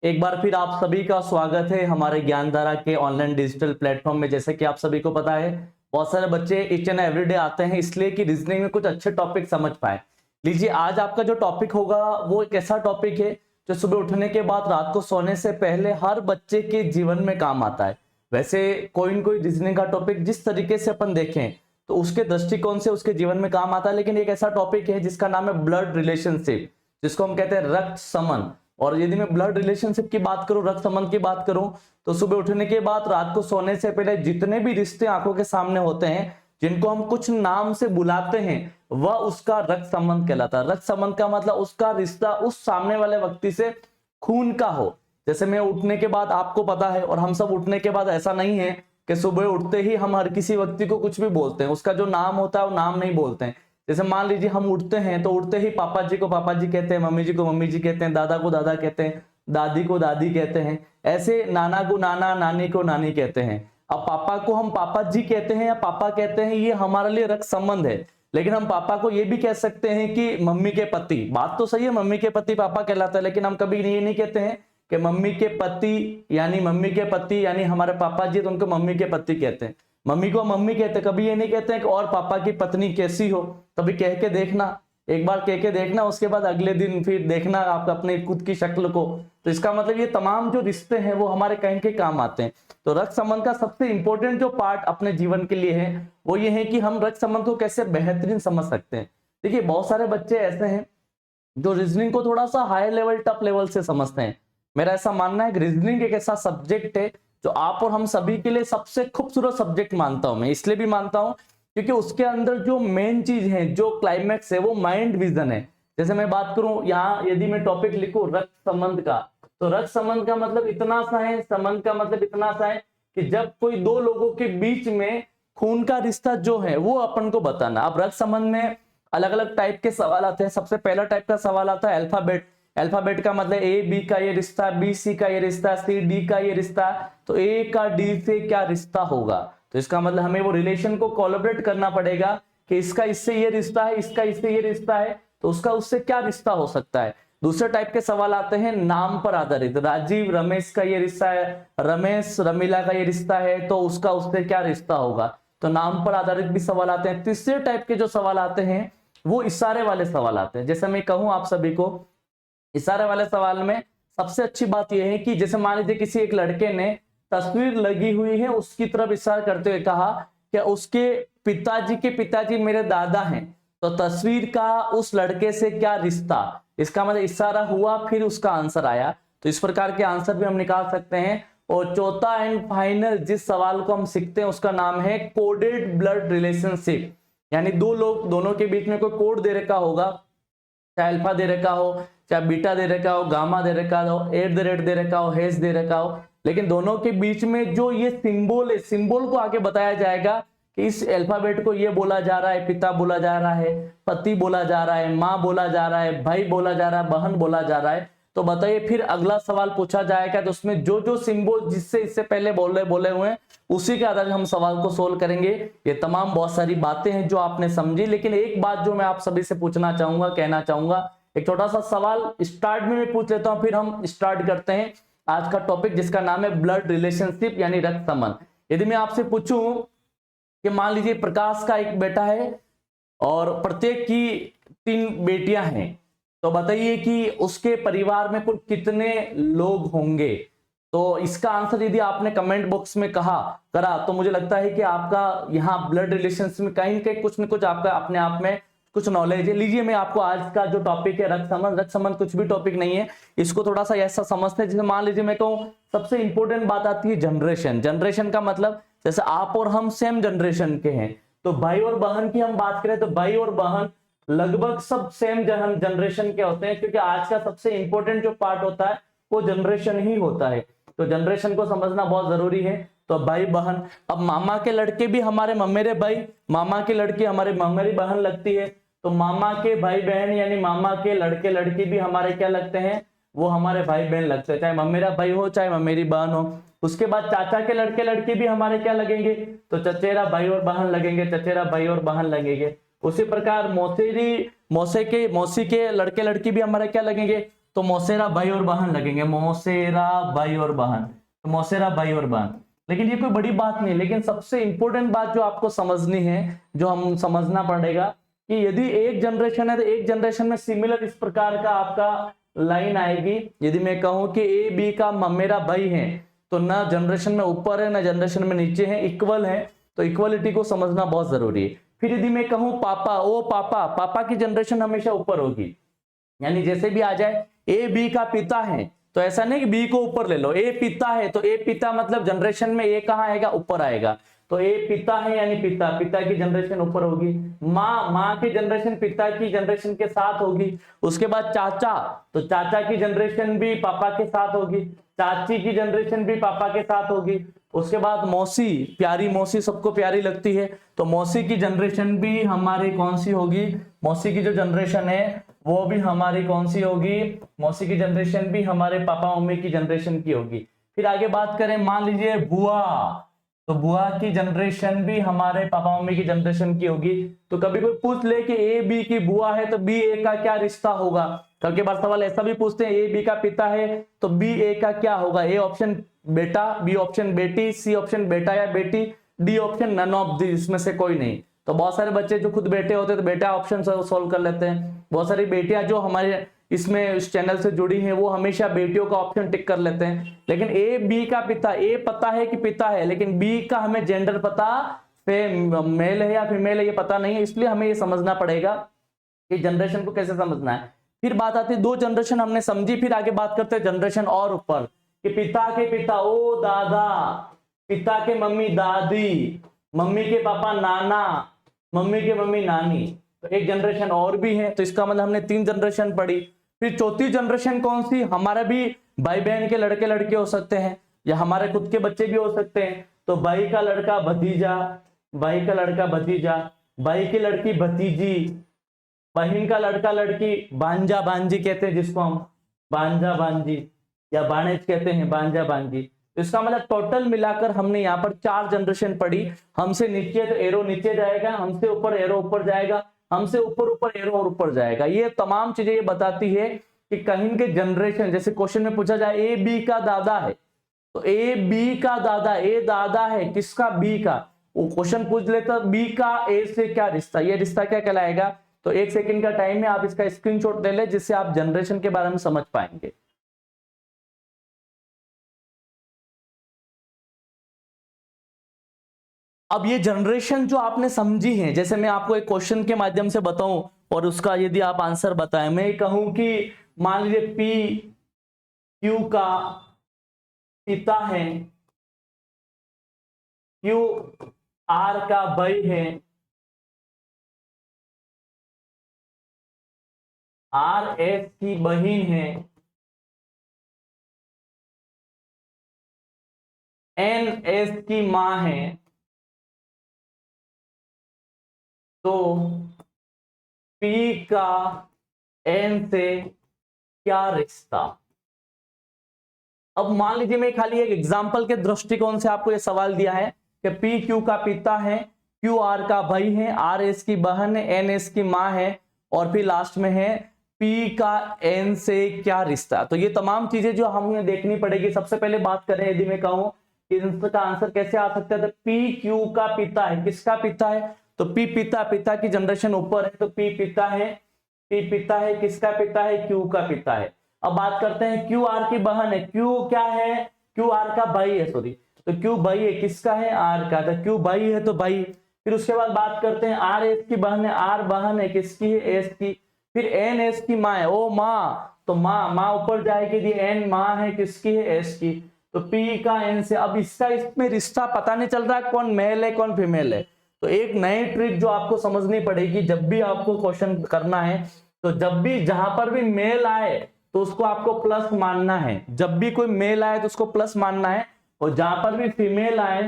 एक बार फिर आप सभी का स्वागत है हमारे ज्ञानधारा के ऑनलाइन डिजिटल प्लेटफॉर्म में। जैसे कि आप सभी को पता है, बहुत सारे बच्चे ईच एंड एवरीडे आते हैं इसलिए कि रीजनिंग में कुछ अच्छे टॉपिक समझ पाए। लीजिए, आज आपका जो टॉपिक होगा वो एक ऐसा टॉपिक है जो सुबह उठने के बाद रात को सोने से पहले हर बच्चे के जीवन में काम आता है। वैसे कोई न कोई रीजनिंग का टॉपिक जिस तरीके से अपन देखें तो उसके दृष्टिकोण से उसके जीवन में काम आता है, लेकिन एक ऐसा टॉपिक है जिसका नाम है ब्लड रिलेशनशिप, जिसको हम कहते हैं रक्त संबंध। और यदि मैं ब्लड रिलेशनशिप की बात करूं, रक्त संबंध की बात करूं, तो सुबह उठने के बाद रात को सोने से पहले जितने भी रिश्ते आंखों के सामने होते हैं, जिनको हम कुछ नाम से बुलाते हैं, वह उसका रक्त संबंध कहलाता है। रक्त संबंध का मतलब उसका रिश्ता उस सामने वाले व्यक्ति से खून का हो। जैसे मैं उठने के बाद, आपको पता है और हम सब उठने के बाद ऐसा नहीं है कि सुबह उठते ही हम हर किसी व्यक्ति को कुछ भी बोलते हैं, उसका जो नाम होता है वो नाम नहीं बोलते हैं। जैसे मान लीजिए हम उठते हैं तो उठते ही पापा जी को पापा जी कहते हैं, मम्मी जी को मम्मी जी कहते हैं, दादा को दादा कहते हैं, दादी को दादी कहते हैं, ऐसे नाना को नाना, नानी को नानी कहते हैं। अब पापा को हम पापा जी कहते हैं या पापा कहते हैं, ये हमारे लिए रक्त संबंध है। लेकिन हम पापा को ये भी कह सकते हैं कि मम्मी के पति। बात तो सही है, मम्मी के पति पापा कहलाता है, लेकिन हम कभी ये नहीं कहते हैं कि मम्मी के पति यानी हमारे पापा जी, तो उनको मम्मी के पति कहते हैं। मम्मी को मम्मी कहते, कभी ये नहीं कहते हैं कि और पापा की पत्नी कैसी हो। कभी कह के देखना, एक बार कह के देखना, उसके बाद अगले दिन फिर देखना आप अपने खुद की शक्ल को। तो इसका मतलब ये तमाम जो रिश्ते हैं वो हमारे कहीं के काम आते हैं। तो रक्त संबंध का सबसे इंपॉर्टेंट जो पार्ट अपने जीवन के लिए है वो ये है कि हम रक्त संबंध को कैसे बेहतरीन समझ सकते हैं। देखिए, बहुत सारे बच्चे ऐसे हैं जो रीजनिंग को थोड़ा सा हाई लेवल, टफ लेवल से समझते हैं। मेरा ऐसा मानना है कि रीजनिंग एक ऐसा सब्जेक्ट है जो आप और हम सभी के लिए सबसे खूबसूरत सब्जेक्ट मानता हूं। मैं इसलिए भी मानता हूं क्योंकि उसके अंदर जो मेन चीज है, जो क्लाइमैक्स है, वो माइंड विजन है। जैसे मैं बात करूं यहाँ, यदि मैं टॉपिक लिखूं रक्त संबंध का, तो रक्त संबंध का मतलब इतना सा है, संबंध का मतलब इतना सा है कि जब कोई दो लोगों के बीच में खून का रिश्ता जो है वो अपन को बताना। अब रक्त संबंध में अलग अलग टाइप के सवाल आते हैं। सबसे पहला टाइप का सवाल आता है अल्फाबेट। अल्फाबेट का मतलब ए बी का ये रिश्ता, बी सी का ये रिश्ता, सी डी का ये रिश्ता, तो ए का डी से क्या रिश्ता होगा। तो इसका मतलब हमें वो रिलेशन को कोलैबोरेट करना पड़ेगा कि इसका इससे ये रिश्ता है, इसका इससे ये रिश्ता है, तो उसका उससे क्या रिश्ता हो सकता है। दूसरे टाइप के सवाल आते हैं नाम पर आधारित। राजीव रमेश का ये रिश्ता है, रमेश रमीला का ये रिश्ता है, तो उसका उससे क्या रिश्ता होगा। तो नाम पर आधारित भी सवाल आते हैं। तीसरे टाइप के जो सवाल आते हैं वो इशारे वाले सवाल आते हैं। जैसे मैं कहूं आप सभी को, इशारे वाले सवाल में सबसे अच्छी बात यह है कि जैसे मान लीजिए किसी एक लड़के ने तस्वीर लगी हुई है, उसकी तरफ इशारा करते हुए कहा कि उसके पिताजी के पिताजी मेरे दादा हैं, तो तस्वीर का उस लड़के से क्या रिश्ता। इसका मतलब इशारा हुआ, फिर उसका आंसर आया। तो इस प्रकार के आंसर भी हम निकाल सकते हैं। और चौथा एंड फाइनल जिस सवाल को हम सीखते हैं उसका नाम है कोडेड ब्लड रिलेशनशिप। यानी दो लोग, दोनों के बीच में कोई कोड दे रखा होगा, चाहे अल्फा दे रखा हो, चाहे बीटा दे रखा हो, गामा दे रखा हो, @ दे रखा हो, हैश दे रखा हो, लेकिन दोनों के बीच में जो ये सिंबल है, सिंबल को आगे बताया जाएगा कि इस अल्फाबेट को ये बोला जा रहा है, पिता बोला जा रहा है, पति बोला जा रहा है, माँ बोला जा रहा है, भाई बोला जा रहा है, बहन बोला जा रहा है। तो बताइए, फिर अगला सवाल पूछा जाएगा तो उसमें जो जो सिंबल जिससे इससे पहले बोले हुए हैं उसी के आधार पर हम सवाल को सोल्व करेंगे। ये तमाम बहुत सारी बातें हैं जो आपने समझी, लेकिन एक बात जो मैं आप सभी से पूछना चाहूंगा, कहना चाहूंगा, एक छोटा सा सवाल स्टार्ट में मैं पूछ लेता हूं, फिर हम स्टार्ट करते हैं आज का टॉपिक जिसका नाम है ब्लड रिलेशनशिप यानी रक्त संबंध। यदि मैं आपसे पूछूं कि मान लीजिए प्रकाश का एक बेटा है और प्रत्येक की 3 बेटियां हैं, तो बताइए कि उसके परिवार में कुल कितने लोग होंगे। तो इसका आंसर यदि आपने कमेंट बॉक्स में करा तो मुझे लगता है कि आपका यहाँ ब्लड रिलेशंस में कहीं न कहीं कुछ न कुछ आपका अपने आप में कुछ नॉलेज है। लीजिए, मैं आपको आज का जो टॉपिक है रक्त संबंध, रक्त संबंध कुछ भी टॉपिक नहीं है, इसको थोड़ा सा ऐसा समझते हैं। जैसे मान लीजिए मैं कहूँ सबसे इंपॉर्टेंट बात आती है जनरेशन। जनरेशन का मतलब जैसे आप और हम सेम जनरेशन के हैं, तो भाई और बहन की हम बात करें तो भाई और बहन लगभग सब सेम जनरेशन के होते हैं, क्योंकि आज का सबसे इंपॉर्टेंट जो पार्ट होता है वो जनरेशन ही होता है। तो जनरेशन को समझना बहुत जरूरी है। तो भाई बहन, अब मामा के लड़के भी हमारे ममेरे भाई, मामा की लड़की हमारे ममेरी बहन लगती है, तो मामा के भाई बहन यानी मामा के लड़के लड़की भी हमारे क्या लगते हैं, वो हमारे भाई बहन लगते हैं, चाहे ममेरा भाई हो चाहे ममेरी बहन हो। उसके बाद चाचा के लड़के लड़की भी हमारे क्या लगेंगे, तो चचेरा भाई और बहन लगेंगे, चचेरा भाई और बहन लगेंगे। उसी प्रकार मौसी के लड़के लड़की भी हमारे क्या लगेंगे, तो मौसेरा भाई और बहन लगेंगे, मौसेरा भाई और बहन, तो मौसेरा भाई और बहन। लेकिन ये कोई बड़ी बात नहीं, लेकिन सबसे इंपॉर्टेंट बात जो आपको समझनी है, जो हम समझना पड़ेगा कि यदि एक जनरेशन है तो एक जनरेशन में सिमिलर इस प्रकार का आपका लाइन आएगी। यदि मैं कहूं कि ए बी का मेरा भाई है, तो ना जनरेशन में ऊपर है ना जनरेशन में नीचे है, इक्वल है, तो इक्वलिटी को समझना बहुत जरूरी है। फिर यदि मैं कहूं पापा, ओ पापा, पापा की जनरेशन हमेशा ऊपर होगी, यानी जैसे भी आ जाए ए बी का पिता है, तो ऐसा नहीं कि बी को ऊपर ले लो, ए पिता है तो ए पिता मतलब जनरेशन में ए कहां आएगा, ऊपर आएगा, तो ए पिता है यानी पिता, पिता की जनरेशन ऊपर होगी। माँ, माँ की जनरेशन पिता की जनरेशन के साथ होगी। उसके बाद चाचा, तो चाचा की जनरेशन भी पापा के साथ होगी, चाची की जनरेशन भी पापा के साथ होगी। उसके बाद मौसी, प्यारी मौसी सबको प्यारी लगती है, तो मौसी की जनरेशन भी हमारी कौन सी होगी, मौसी की जो जनरेशन है वो भी हमारी कौन सी होगी, मौसी की जनरेशन भी हमारे पापा मम्मी की जनरेशन की होगी। फिर आगे बात करें, मान लीजिए बुआ, तो बुआ की जनरेशन भी हमारे पापा मम्मी की जनरेशन की होगी। तो कभी कोई पूछ ले कि ए बी की बुआ है तो बी ए का क्या रिश्ता होगा, कल के बाद सवाल ऐसा भी पूछते हैं ए बी का पिता है तो बी ए का क्या होगा, ए ऑप्शन बेटा, बी ऑप्शन बेटी, सी ऑप्शन बेटा या बेटी, D option none of the, इसमें से कोई नहीं। तो बहुत सारे बच्चे जो खुद बेटे होते हैं तो बेटा ऑप्शन सोल्व कर लेते हैं, बहुत सारी बेटियां जो हमारे इसमें इस चैनल से जुड़ी हैं वो हमेशा बेटियों का ऑप्शन टिक कर लेते हैं। लेकिन ए बी का पिता, ए पता है कि पिता है, लेकिन बी का हमें जेंडर पता, मेल है या फीमेल है ये पता नहीं है, इसलिए हमें ये समझना पड़ेगा कि जनरेशन को कैसे समझना है। फिर बात आती है, दो जनरेशन हमने समझी, फिर आगे बात करते हैं जनरेशन और ऊपर, कि पिता के पिता ओ दादा, पिता के मम्मी दादी, मम्मी के पापा नाना, मम्मी के मम्मी नानी, तो एक जनरेशन और भी है, तो इसका मतलब हमने 3 जनरेशन पढ़ी। फिर चौथी जनरेशन कौन सी, हमारा भी भाई बहन के लड़के लड़के हो सकते हैं या हमारे खुद के बच्चे भी हो सकते हैं, तो भाई का लड़का भतीजा, भाई का लड़का भतीजा, भाई की लड़की भतीजी, बहन का लड़का लड़की भांजा भांजी कहते हैं जिसको हम भांजा भांजी या बाणेज कहते हैं, भांजा भांजी। तो इसका मतलब टोटल मिलाकर हमने यहाँ पर 4 जनरेशन पढ़ी। हमसे नीचे तो एरो नीचे जाएगा, हमसे ऊपर एरो ऊपर जाएगा, हमसे ऊपर ऊपर एरो और ऊपर जाएगा। ये तमाम चीजें ये बताती है कि कहीं के जनरेशन, जैसे क्वेश्चन में पूछा जाए ए बी का दादा है, तो ए बी का दादा, ए दादा है किसका, बी का, वो क्वेश्चन पूछ लेता बी का ए से क्या रिश्ता, ये रिश्ता क्या कहलाएगा। तो 1 सेकंड का टाइम है, आप इसका स्क्रीनशॉट ले ले जिससे आप जनरेशन के बारे में समझ पाएंगे। अब ये जनरेशन जो आपने समझी है, जैसे मैं आपको एक क्वेश्चन के माध्यम से बताऊं और उसका यदि आप आंसर बताएं, मैं कहूं कि मान लीजिए पी क्यू का पिता है, क्यू आर का भाई है, आर एस की बहन है, एन एस की मां है, तो पी का एन से क्या रिश्ता। अब मान लीजिए मैं खाली एक एग्जांपल के दृष्टिकोण से आपको यह सवाल दिया है कि पी क्यू का पिता है, क्यू आर का भाई है, आर एस की बहन है, एन एस की मां है, और फिर लास्ट में है पी का एन से क्या रिश्ता। तो ये तमाम चीजें जो हमें देखनी पड़ेगी। सबसे पहले बात करें, यदि मैं कहूं कि इसका आंसर कैसे आ सकता है, तो पी क्यू का पिता है, किसका पिता है, तो पी पिता, पिता की जनरेशन ऊपर है तो पी पिता है, पी पिता है, किसका पिता है, क्यू का पिता है। अब बात करते हैं क्यू आर की बहन है, क्यू क्या है, क्यू आर का भाई है, सॉरी, तो क्यू भाई है, किसका है, आर का, तो क्यू भाई है तो भाई। फिर उसके बाद बात करते हैं आर एस की बहन है, आर बहन है, किसकी है, एस की। फिर एन एस की माँ है, ओ माँ, तो माँ, माँ ऊपर जाएगी, एन माँ है, किसकी है, एस की, तो पी का एन से। अब इसका इसमें रिश्ता पता नहीं चल रहा है कौन मेल है कौन फीमेल है, तो एक नई ट्रिक जो आपको समझनी पड़ेगी जब भी आपको क्वेश्चन करना है, तो जब भी जहां पर भी मेल आए तो उसको आपको प्लस मानना है, जब भी कोई मेल आए तो उसको प्लस मानना है, और जहां पर भी फीमेल आए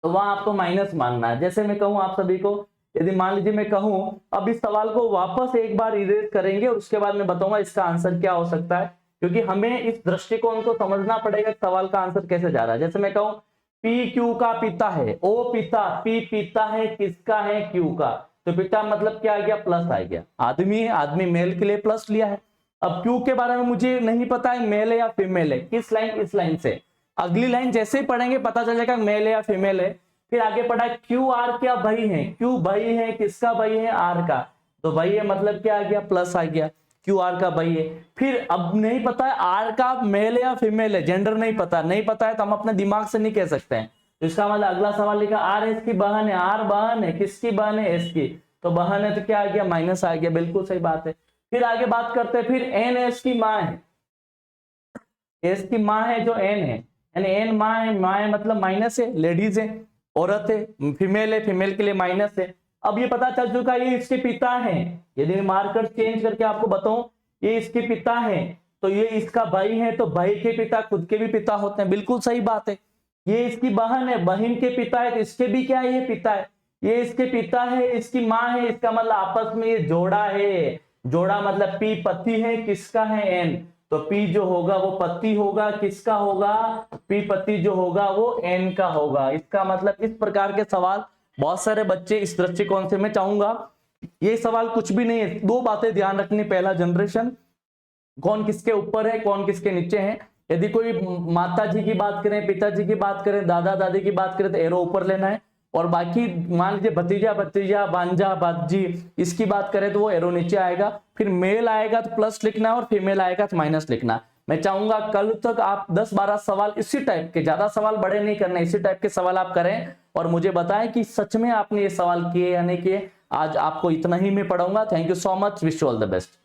तो वहां आपको माइनस मानना है। जैसे मैं कहूं आप सभी को, यदि मान लीजिए मैं कहूं, अब इस सवाल को वापस एक बार इरेज करेंगे और उसके बाद मैं बताऊंगा इसका आंसर क्या हो सकता है, क्योंकि हमें इस दृष्टिकोण को समझना पड़ेगा सवाल का आंसर कैसे जा रहा है। जैसे मैं कहूं पी क्यू का पिता है, ओ पिता, पी पिता है, किसका है, क्यू का, तो पिता मतलब क्या आ गया, प्लस आ गया, आदमी है, आदमी मेल के लिए प्लस लिया है, अब क्यू के बारे में मुझे नहीं पता है मेल है या फीमेल है, किस लाइन, इस लाइन से। अगली लाइन जैसे ही पढ़ेंगे पता चल जाएगा मेल है या फीमेल है। फिर आगे पढ़ा क्यू आर क्या भाई है, क्यू भाई है, किसका भाई है, आर का। तो भाई है मतलब क्या आ गया, प्लस आ गया, क्यू आर का भाई है। फिर अब नहीं पता है आर का मेल है या फीमेल है, जेंडर नहीं पता, नहीं पता है तो हम अपने दिमाग से नहीं कह सकते हैं। तो इसका मतलब अगला सवाल लिखा आर एस की बहन है, आर बहन है, किसकी बहन है, एस की। तो बहन है तो क्या आ गया, माइनस आ गया, बिल्कुल सही बात है। फिर आगे बात करते हैं, फिर एन एस की माँ है, एस की माँ है जो एन है, यानी एन माँ है, माँ है मतलब माइनस है, लेडीज है, औरत है, फीमेल है, फीमेल के लिए माइनस है। अब ये पता चल चुका है ये इसके पिता हैं, यदि मार्कर चेंज करके आपको बताऊं ये इसके पिता हैं, तो ये इसका भाई है, तो भाई के पिता खुद के भी पिता होते हैं, बिल्कुल सही बात है। ये इसकी बहन है, बहन के पिता है, तो इसके भी क्या है, ये पिता है। ये इसके पिता है, इसकी माँ है, इसका मतलब आपस में ये जोड़ा है। जोड़ा मतलब पी पति है, किसका है, एन। तो पी जो होगा वो पति होगा, किसका होगा, पी पति जो होगा वो एन का होगा। इसका मतलब इस प्रकार के सवाल बहुत सारे बच्चे इस दृष्टिकोण से, मैं चाहूंगा ये सवाल कुछ भी नहीं है, दो बातें ध्यान रखनी। पहला, जनरेशन कौन किसके ऊपर है, कौन किसके नीचे है। यदि कोई माता जी की बात करें, पिताजी की बात करें, दादा दादी की बात करें तो एरो ऊपर लेना है, और बाकी मान लीजिए भतीजा भतीजा बांजा बाजी इसकी बात करें तो वो एरो नीचे आएगा। फिर मेल आएगा तो प्लस लिखना है और फीमेल आएगा तो माइनस लिखना। मैं चाहूंगा कल तक आप 10-12 सवाल इसी टाइप के, ज्यादा सवाल बड़े नहीं करने, इसी टाइप के सवाल आप करें और मुझे बताएं कि सच में आपने ये सवाल किए या नहीं किए। आज आपको इतना ही मैं पढ़ाऊंगा। Thank you so much, wish you all the best.